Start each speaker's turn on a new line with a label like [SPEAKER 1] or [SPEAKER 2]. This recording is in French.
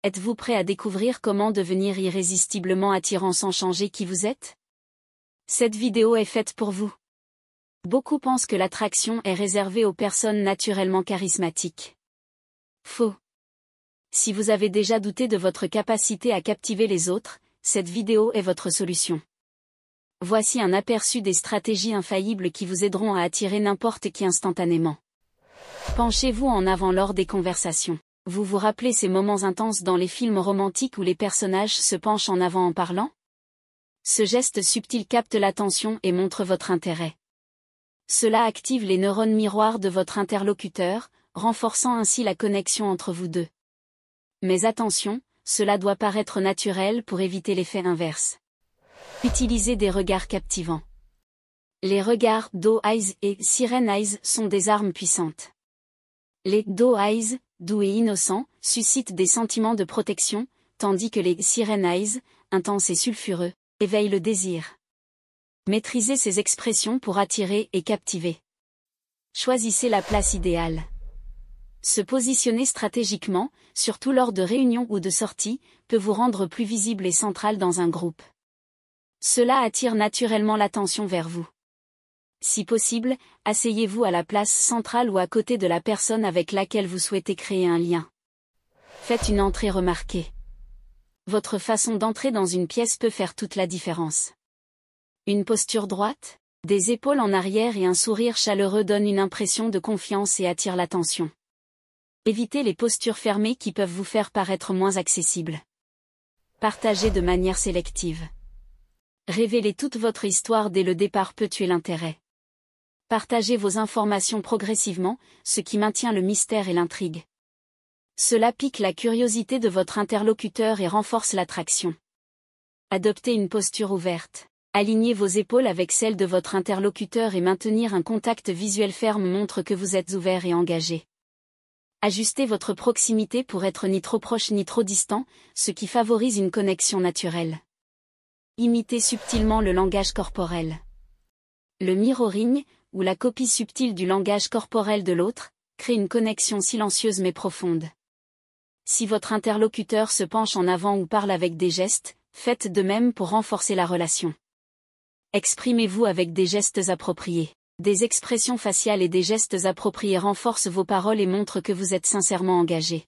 [SPEAKER 1] Êtes-vous prêt à découvrir comment devenir irrésistiblement attirant sans changer qui vous êtes? Cette vidéo est faite pour vous. Beaucoup pensent que l'attraction est réservée aux personnes naturellement charismatiques. Faux. Si vous avez déjà douté de votre capacité à captiver les autres, cette vidéo est votre solution. Voici un aperçu des stratégies infaillibles qui vous aideront à attirer n'importe qui instantanément. Penchez-vous en avant lors des conversations. Vous vous rappelez ces moments intenses dans les films romantiques où les personnages se penchent en avant en parlant? Ce geste subtil capte l'attention et montre votre intérêt. Cela active les neurones miroirs de votre interlocuteur, renforçant ainsi la connexion entre vous deux. Mais attention, cela doit paraître naturel pour éviter l'effet inverse. Utilisez des regards captivants. Les regards doe eyes et siren eyes sont des armes puissantes. Les doe eyes, doux et innocents, suscitent des sentiments de protection, tandis que les siren eyes, intenses et sulfureux, éveillent le désir. Maîtrisez ces expressions pour attirer et captiver. Choisissez la place idéale. Se positionner stratégiquement, surtout lors de réunions ou de sorties, peut vous rendre plus visible et central dans un groupe. Cela attire naturellement l'attention vers vous. Si possible, asseyez-vous à la place centrale ou à côté de la personne avec laquelle vous souhaitez créer un lien. Faites une entrée remarquée. Votre façon d'entrer dans une pièce peut faire toute la différence. Une posture droite, des épaules en arrière et un sourire chaleureux donnent une impression de confiance et attirent l'attention. Évitez les postures fermées qui peuvent vous faire paraître moins accessible. Partagez de manière sélective. Révéler toute votre histoire dès le départ peut tuer l'intérêt. Partagez vos informations progressivement, ce qui maintient le mystère et l'intrigue. Cela pique la curiosité de votre interlocuteur et renforce l'attraction. Adoptez une posture ouverte. Alignez vos épaules avec celles de votre interlocuteur et maintenir un contact visuel ferme montre que vous êtes ouvert et engagé. Ajustez votre proximité pour être ni trop proche ni trop distant, ce qui favorise une connexion naturelle. Imitez subtilement le langage corporel. Le mirroring, ou la copie subtile du langage corporel de l'autre, crée une connexion silencieuse mais profonde. Si votre interlocuteur se penche en avant ou parle avec des gestes, faites de même pour renforcer la relation. Exprimez-vous avec des gestes appropriés. Des expressions faciales et des gestes appropriés renforcent vos paroles et montrent que vous êtes sincèrement engagé.